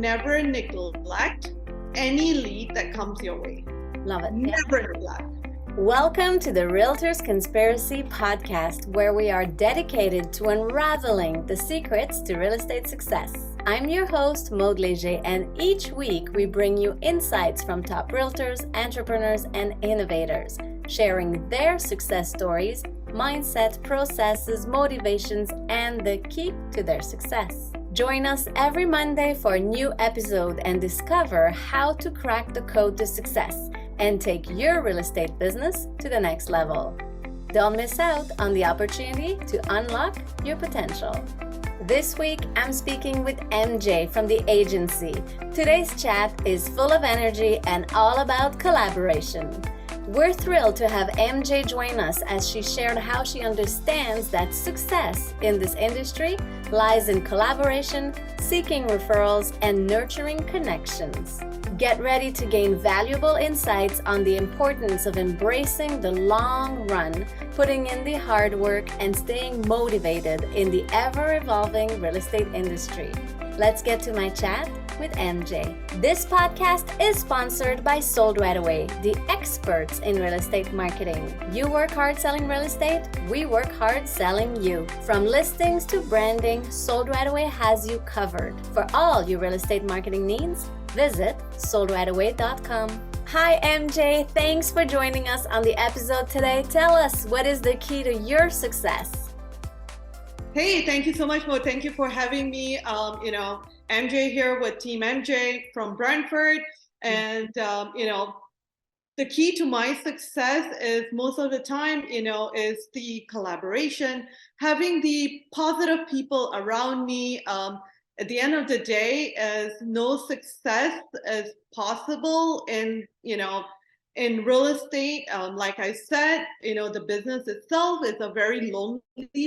never neglect any lead that comes your way. Love it. Never neglect. Welcome to the Realtors Conspiracy Podcast, where we are dedicated to unraveling the secrets to real estate success. I'm your host, Maud Léger, and each week we bring you insights from top realtors, entrepreneurs, and innovators, sharing their success stories, mindset, processes, motivations, and the key to their success. Join us every Monday for a new episode and discover how to crack the code to success and take your real estate business to the next level. Don't miss out on the opportunity to unlock your potential. This week, I'm speaking with MJ from the agency. Today's chat is full of energy and all about collaboration. We're thrilled to have MJ join us as she shared how she understands that success in this industry lies in collaboration, seeking referrals, and nurturing connections. Get ready to gain valuable insights on the importance of embracing the long run, putting in the hard work, and staying motivated in the ever-evolving real estate industry. Let's get to my chat with MJ. This podcast is sponsored by Sold Right Away, the experts in real estate marketing. You work hard selling real estate, we work hard selling you. From listings to branding, Sold Right Away has you covered. For all your real estate marketing needs, visit soldrightaway.com. Hi MJ, thanks for joining us on the episode today. Tell us, what is the key to your success? Hey, thank you so much, Mo. Thank you for having me. MJ here with Team MJ from Brantford. And, the key to my success is most of the time, is the collaboration, having the positive people around me. At the end of the day, as no success is possible in real estate. Like I said, the business itself is a very lonely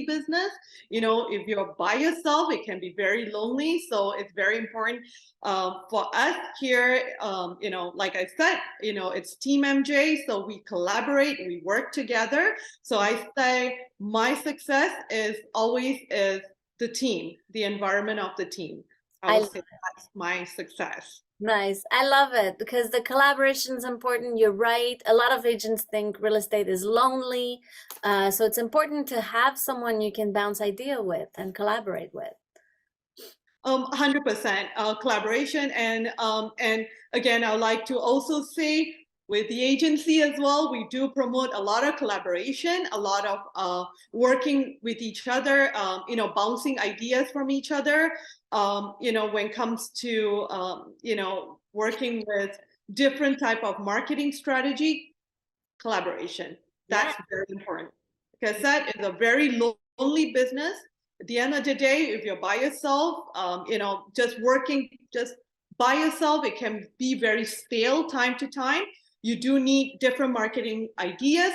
business. If you're by yourself, it can be very lonely. So it's very important for us here. Like I said, it's Team MJ. So we collaborate, we work together. So I say my success is always the team, the environment of the team. I would say that's my success. Nice. I love it because the collaboration is important. You're right. A lot of agents think real estate is lonely. So it's important to have someone you can bounce idea with and collaborate with. 100% collaboration. And again, I would like to also say with the agency as well, we do promote a lot of collaboration, a lot of working with each other, bouncing ideas from each other. When it comes to, working with different type of marketing strategy, collaboration. That's very important because that is a very lonely business. At the end of the day, if you're by yourself, just working just by yourself, it can be very stale time to time. You do need different marketing ideas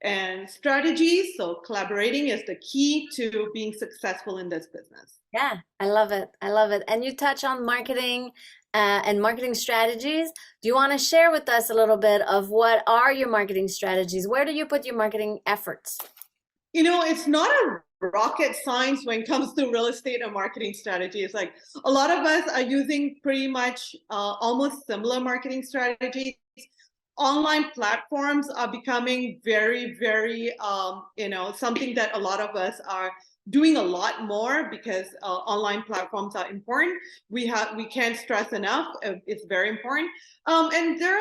and strategies. So collaborating is the key to being successful in this business. Yeah, I love it. I love it. And you touch on marketing and marketing strategies. Do you want to share with us a little bit of what are your marketing strategies? Where do you put your marketing efforts? It's not a rocket science when it comes to real estate and marketing strategies. Like a lot of us are using pretty much almost similar marketing strategies. Online platforms are becoming very, very, something that a lot of us are doing a lot more because online platforms are important. We can't stress enough. It's very important. And there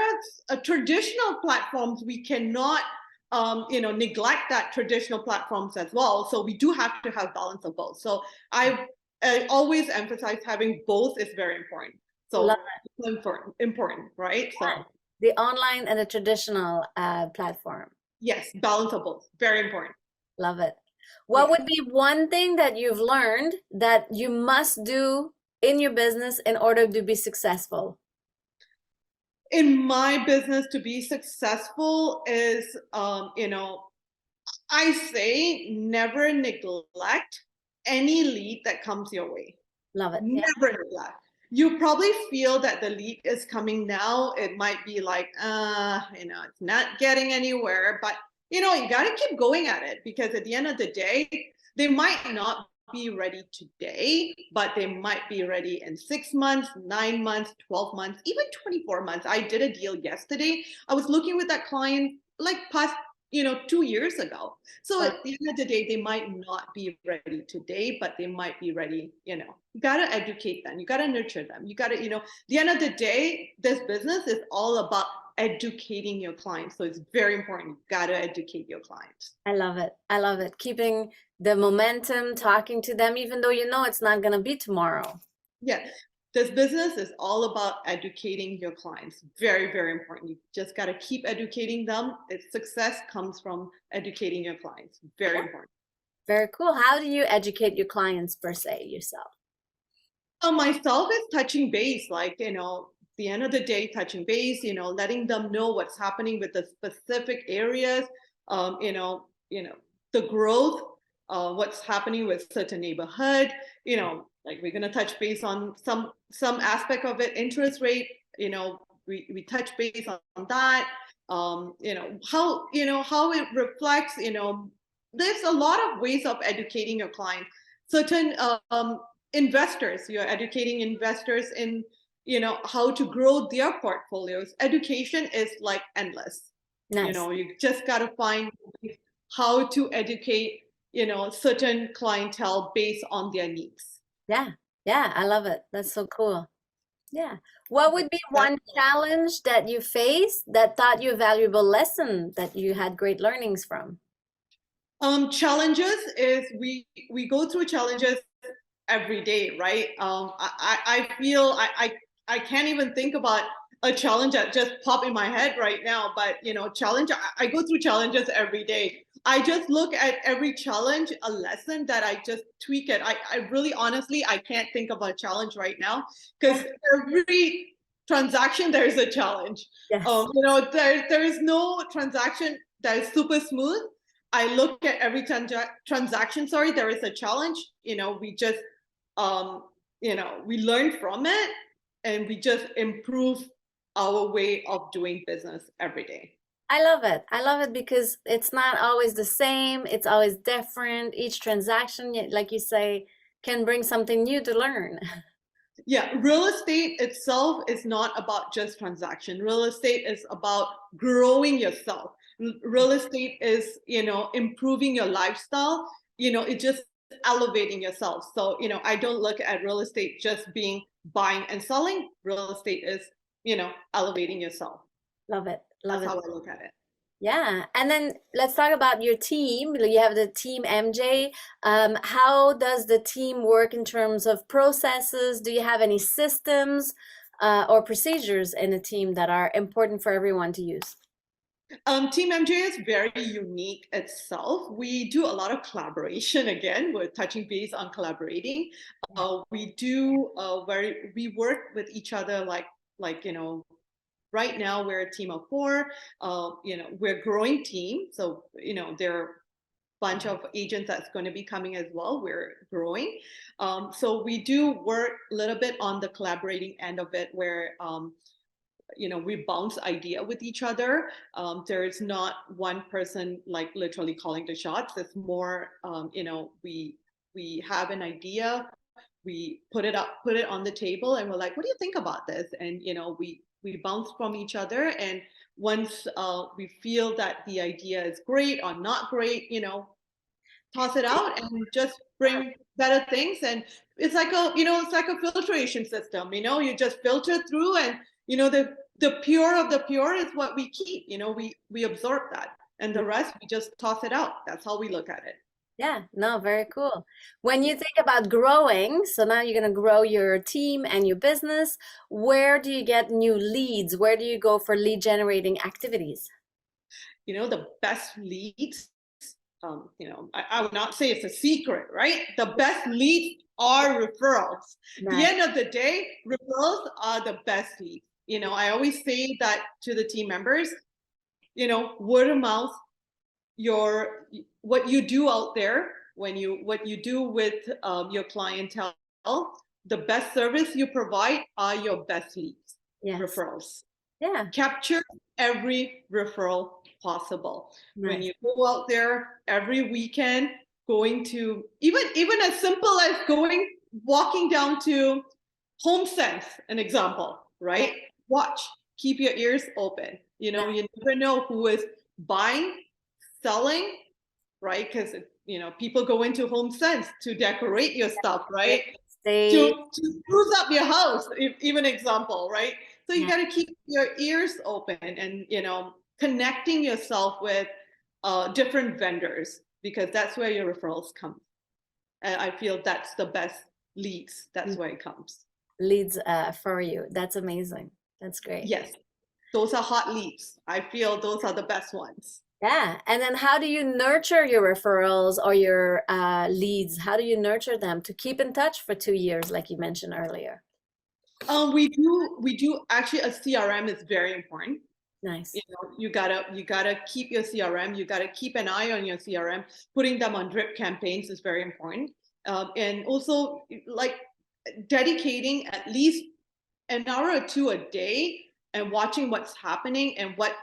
are traditional platforms we cannot, neglect that traditional platforms as well. So we do have to have balance of both. So I always emphasize having both is very important. So important, right? So. The online and the traditional platform. Yes, balance of both. Very important. Love it. What would be one thing that you've learned that you must do in your business in order to be successful? In my business, to be successful is, I say never neglect any lead that comes your way. Love it. Never neglect. You probably feel that the lead is coming now. It might be like, it's not getting anywhere, but you got to keep going at it because at the end of the day, they might not be ready today, but they might be ready in 6 months, 9 months, 12 months, even 24 months. I did a deal yesterday. I was looking with that client like past 2 years ago. So at the end of the day, they might not be ready today, but they might be ready. You got to educate them. You got to nurture them. You got to, the end of the day, this business is all about educating your clients. So it's very important. You got to educate your clients. I love it. I love it. Keeping the momentum, talking to them, even though it's not going to be tomorrow. Yeah. This business is all about educating your clients. Very, very important. You just got to keep educating them. Its success comes from educating your clients. Very important. Very cool. How do you educate your clients per se, yourself? Myself is touching base, like, the end of the day, touching base, letting them know what's happening with the specific areas, the growth, what's happening with certain neighborhood, like we're gonna touch base on some aspect of it, interest rate, we touch base on that, how it reflects, there's a lot of ways of educating your client. Certain investors, you're educating investors in how to grow their portfolios. Education is like endless. Nice. You just got to find how to educate certain clientele based on their needs. Yeah, I love it. That's so cool. Yeah. What would be one challenge that you faced that taught you a valuable lesson that you had great learnings from? Challenges is we go through challenges every day, right? I feel I can't even think about a challenge that just popped in my head right now, but challenge, I go through challenges every day. I just look at every challenge a lesson that I just tweak it. I really honestly, I can't think of a challenge right now because every transaction there is a challenge. Yes. There is no transaction that is super smooth. I look at every transaction, there is a challenge. We just we learn from it and we just improve our way of doing business every day. I love it. I love it because it's not always the same. It's always different. Each transaction, like you say, can bring something new to learn. Yeah, real estate itself is not about just transaction. Real estate is about growing yourself. Real estate is, improving your lifestyle. It just elevating yourself. So, I don't look at real estate just being buying and selling. Real estate is, elevating yourself. Love it. Love That's it. how I look at it. Yeah. And then let's talk about your team. You have the team MJ. How does the team work in terms of processes? Do you have any systems or procedures in the team that are important for everyone to use? Team MJ is very unique itself. We do a lot of collaboration. Again, we're touching base on collaborating. We do we work with each other like right now we're a team of 4. We're a growing team. So, there are a bunch of agents that's going to be coming as well. We're growing. So we do work a little bit on the collaborating end of it where we bounce idea with each other. There is not one person like literally calling the shots. It's more, we have an idea, we put it on the table, and we're like, what do you think about this? And we bounce from each other. And once we feel that the idea is great or not great, toss it out and just bring better things. And it's like a filtration system. You just filter through, and the pure of the pure is what we keep. We absorb that, and the rest we just toss it out. That's how we look at it. Yeah, no, very cool. When you think about growing, so now you're going to grow your team and your business, where do you get new leads? Where do you go for lead generating activities? The best leads, I would not say it's a secret, right? The best leads are referrals. At the end of the day, referrals are the best leads. I always say that to the team members, word of mouth, what you do out there, what you do with your clientele, the best service you provide are your best leads. Yes. Referrals. Yeah. Capture every referral possible. Nice. When you go out there every weekend, going to even as simple as walking down to HomeSense, an example, right? Watch, keep your ears open. You know, you never know who is buying, selling, right? Because people go into HomeSense to decorate your stuff, right? To spruce up your house, even example, right? So you got to keep your ears open and connecting yourself with different vendors, because that's where your referrals come. And I feel that's the best leads. That's where it comes. Leads for you. That's amazing. That's great. Yes, those are hot leads. I feel those are the best ones. Yeah. And then how do you nurture your referrals or your leads? How do you nurture them to keep in touch for 2 years, like you mentioned earlier? We do actually, a CRM is very important. Nice. You gotta keep your CRM. You gotta keep an eye on your CRM. Putting them on drip campaigns is very important. And also, like, dedicating at least an hour or two a day and watching what's happening and what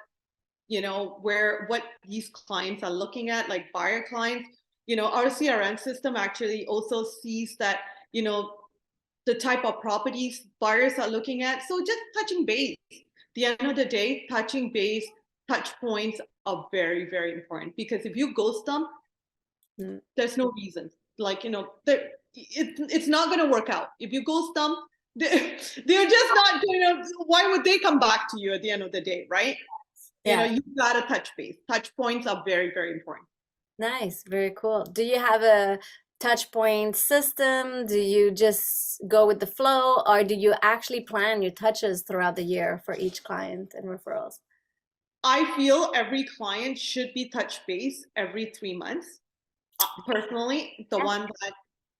these clients are looking at, like buyer clients. Our CRM system actually also sees that the type of properties buyers are looking at. So just touching base. At the end of the day, touching base, touch points are very, very important, because if you ghost them, there's no reason. Like, it's not going to work out. If you ghost them, they're just not why would they come back to you at the end of the day, right? You gotta touch base. Touch points are very, very important. Nice. Very cool. Do you have a touch point system? Do you just go with the flow, or do you actually plan your touches throughout the year for each client and referrals? I feel every client should be touch base every 3 months. Personally, the one that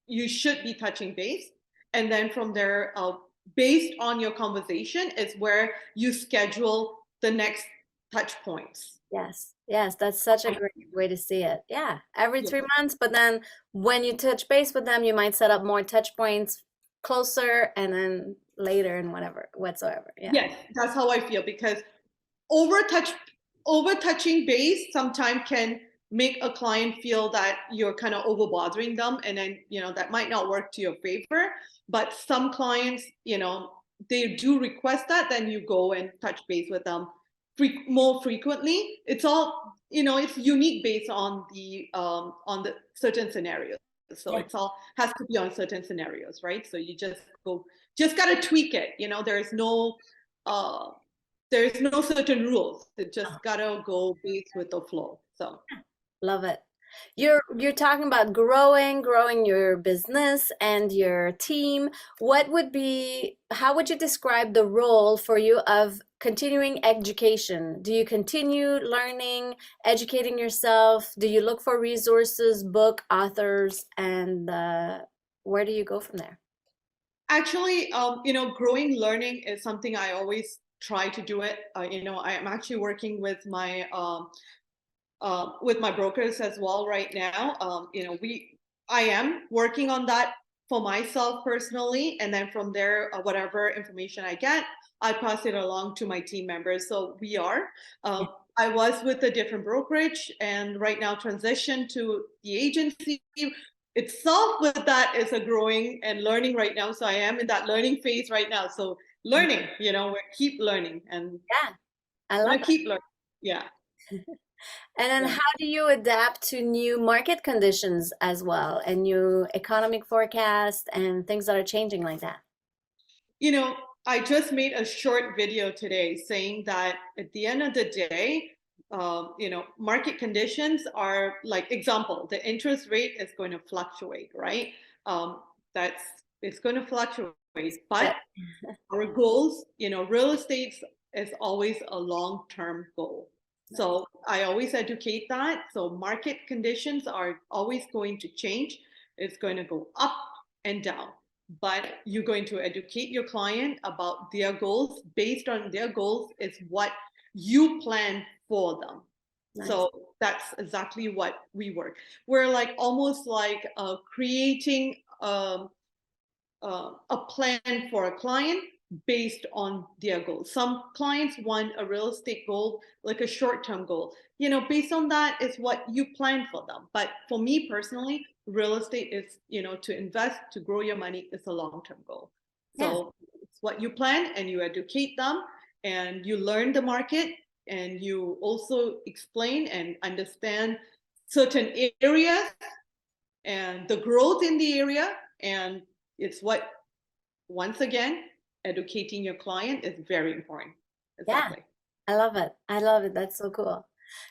you should be touching base. And then from there, based on your conversation, is where you schedule the next touch points. Yes, that's such a great way to see it. Yeah, every 3 months, but then when you touch base with them, you might set up more touch points closer and then later and whatsoever. Yeah. Yes, that's how I feel, because over touching base sometimes can make a client feel that you're kind of over bothering them, and then that might not work to your favor. But some clients, they do request that, then you go and touch base with them more frequently. It's all it's unique based on the certain scenarios. So it's all has to be on certain scenarios, right? So you just gotta tweak it. There's no certain rules. It just gotta go based with the flow. So love it. You're talking about growing your business and your team. How would you describe the role for you of continuing education? Do you continue learning, educating yourself? Do you look for resources, book authors, and where do you go from there? Actually, growing learning is something I always try to do it. I am actually working with my brokers as well right now. I am working on that for myself personally, and then from there, whatever information I get, I pass it along to my team members. So we are. I was with a different brokerage, and right now transition to the agency itself. With that is a growing and learning right now. So I am in that learning phase right now. So learning, we keep learning, and I love keep learning. Yeah. And then how do you adapt to new market conditions as well, and new economic forecast and things that are changing like that? I just made a short video today saying that at the end of the day, market conditions are like, example, the interest rate is going to fluctuate, right? It's going to fluctuate, but our goals, real estate is always a long-term goal. So I always educate that. So market conditions are always going to change. It's going to go up and down, but you're going to educate your client about their goals. Based on their goals is what you plan for them. Nice. So that's exactly what we work. We're like almost like creating a plan for a client based on their goals. Some clients want a real estate goal, like a short-term goal. Based on that is what you plan for them. But for me personally, real estate is, to invest, to grow your money is a long-term goal. Yeah. So it's what you plan, and you educate them, and you learn the market, and you also explain and understand certain areas and the growth in the area. And it's what, once again, educating your client is very important. Exactly. I love it. I love it. That's so cool.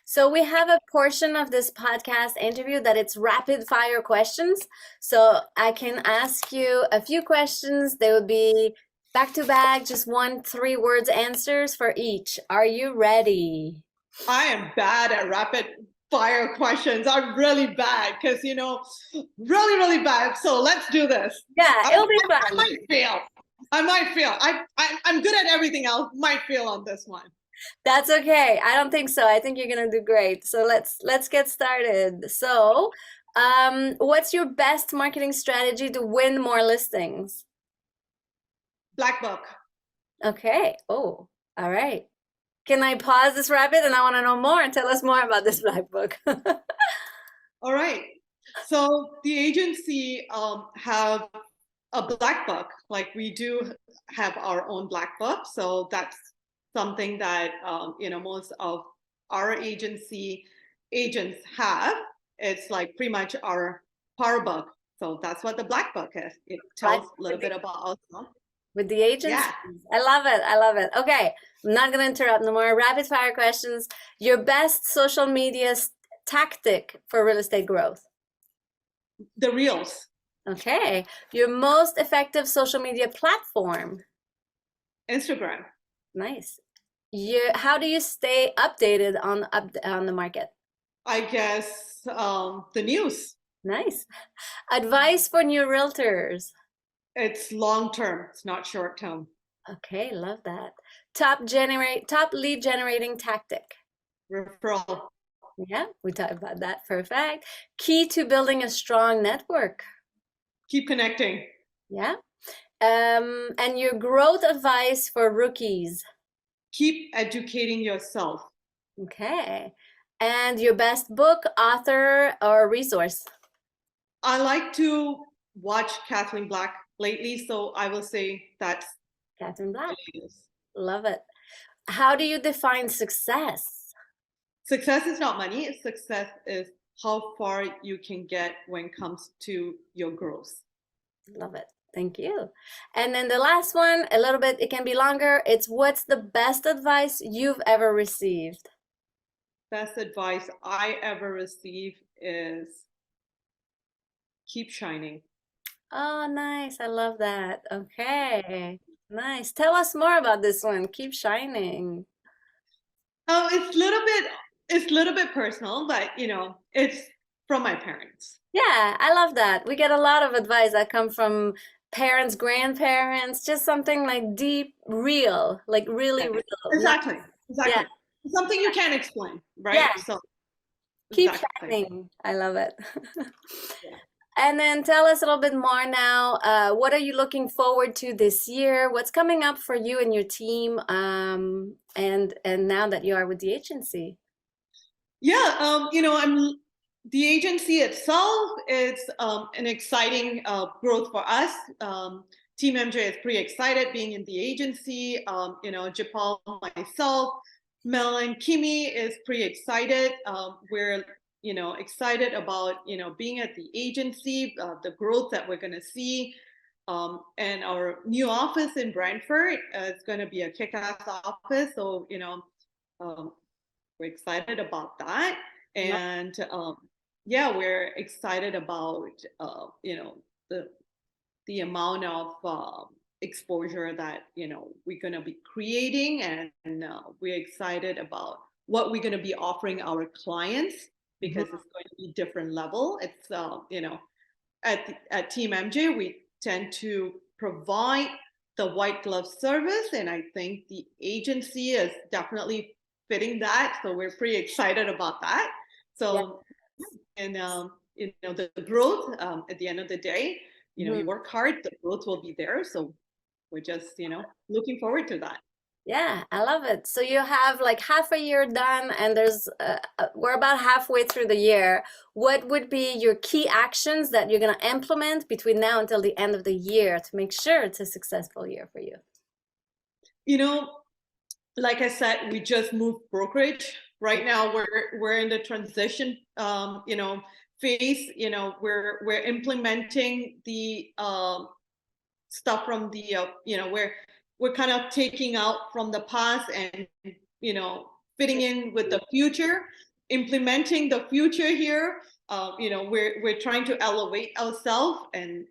So we have a portion of this podcast interview that it's rapid fire questions. So I can ask you a few questions. They would be back to back, just 1 3 words answers for each. Are you ready? I am bad at rapid fire questions. I'm really bad because, really, really bad. So let's do this. Yeah, it'll be I fun. might fail. I'm good at everything else. Might fail on this one. That's okay. I don't think so. I think you're gonna do great. So let's get started. So, what's your best marketing strategy to win more listings? Black book. Okay. Oh, all right. Can I pause this rapid and I want to know more? Tell us more about this black book. All right. So the agency have a black book. Like, we do have our own black book. So that's something that most of our agency agents have. It's like pretty much our power book. So that's what the black book is. It tells a little bit about us. With the agencies. Yeah. I love it. I love it. Okay. I'm not going to interrupt. No more rapid fire questions. Your best social media tactic for real estate growth? The reels. Okay. Your most effective social media platform? Instagram. Nice. How do you stay updated on the market? I guess the news. Nice. Advice for new realtors? It's long term. It's not short term. Okay, love that. Top lead generating tactic? Referral. Yeah, we talked about that. Perfect. Key to building a strong network? Keep connecting. Yeah. And your growth advice for rookies? Keep educating yourself. Okay. And your best book, author, or resource? I like to watch Kathleen Black lately, so I will say that's Catherine Black. Love it. How do you define success? Success is not money. Success is how far you can get when it comes to your growth. Love it. Thank you. And then the last one, a little bit, it can be longer. It's what's the best advice you've ever received? Best advice I ever received is keep shining. Oh, nice. I love that. Okay. Nice. Tell us more about this one. Keep shining. Oh, it's a little bit personal, but it's from my parents. Yeah, I love that. We get a lot of advice that come from parents, grandparents, just something like deep, real, like really real. Exactly. Exactly. Yeah. Something you can't explain, right? Yeah. So Keep exactly. shining. I love it. Yeah. And then tell us a little bit more now. What are you looking forward to this year? What's coming up for you and your team? And now that you are with the agency. Yeah, I'm the agency itself is an exciting growth for us. Team MJ is pretty excited being in the agency. Japal, myself, Mel, and Kimi is pretty excited. We're excited about being at the agency, the growth that we're going to see, and our new office in Brantford is going to be a kick-ass office. So we're excited about that, and yeah, we're excited about the amount of exposure that we're going to be creating, and we're excited about what we're going to be offering our clients, because it's going to be different level. It's at Team MJ we tend to provide the white glove service, and I think the agency is definitely fitting that, so we're pretty excited about that. So and the growth, at the end of the day, you work hard, the growth will be there. So we're just, looking forward to that. Yeah, I love it. So you have like half a year done, and we're about halfway through the year. What would be your key actions that you're going to implement between now until the end of the year to make sure it's a successful year for you? Like I said, we just moved brokerage. Right now, we're in the transition, phase. We're implementing the stuff from the, we're kind of taking out from the past and, fitting in with the future, implementing the future here. We're trying to elevate ourselves and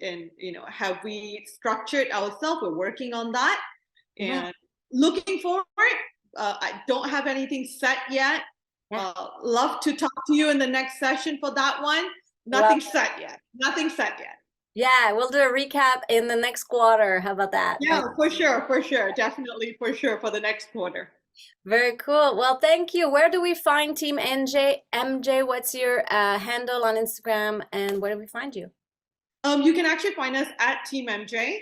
have we structured ourselves? We're working on that and looking forward. I don't have anything set yet. Love to talk to you in the next session for that one. Nothing set yet. Yeah, we'll do a recap in the next quarter. How about that? Yeah, for sure. Definitely, for sure, for the next quarter. Very cool. Well, thank you. Where do we find Team MJ? MJ, what's your handle on Instagram, and where do we find you? You can actually find us at Team MJ.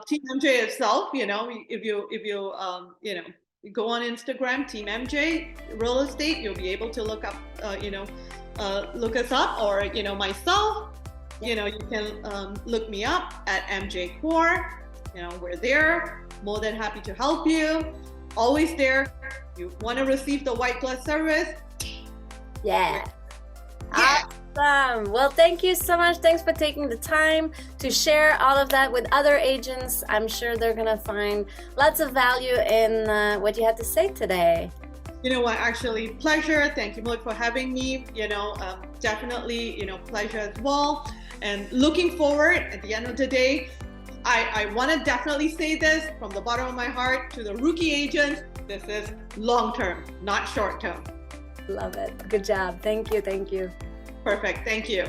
Team MJ itself, if you go on Instagram, Team MJ Real Estate, you'll be able to look up, look us up, or myself. You can look me up at MJ Kaur. We're there. More than happy to help you. Always there. You want to receive the white glove service? Yeah. Awesome. Well, thank you so much. Thanks for taking the time to share all of that with other agents. I'm sure they're going to find lots of value in what you had to say today. You know what, actually, pleasure. Thank you, Maud, for having me. Definitely, pleasure as well. And looking forward, at the end of the day, I want to definitely say this from the bottom of my heart to the rookie agents. This is long-term, not short-term. Love it. Good job. Thank you. Perfect. Thank you.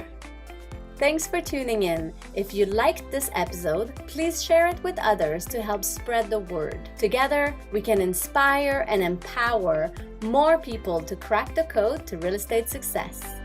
Thanks for tuning in. If you liked this episode, please share it with others to help spread the word. Together, we can inspire and empower more people to crack the code to real estate success.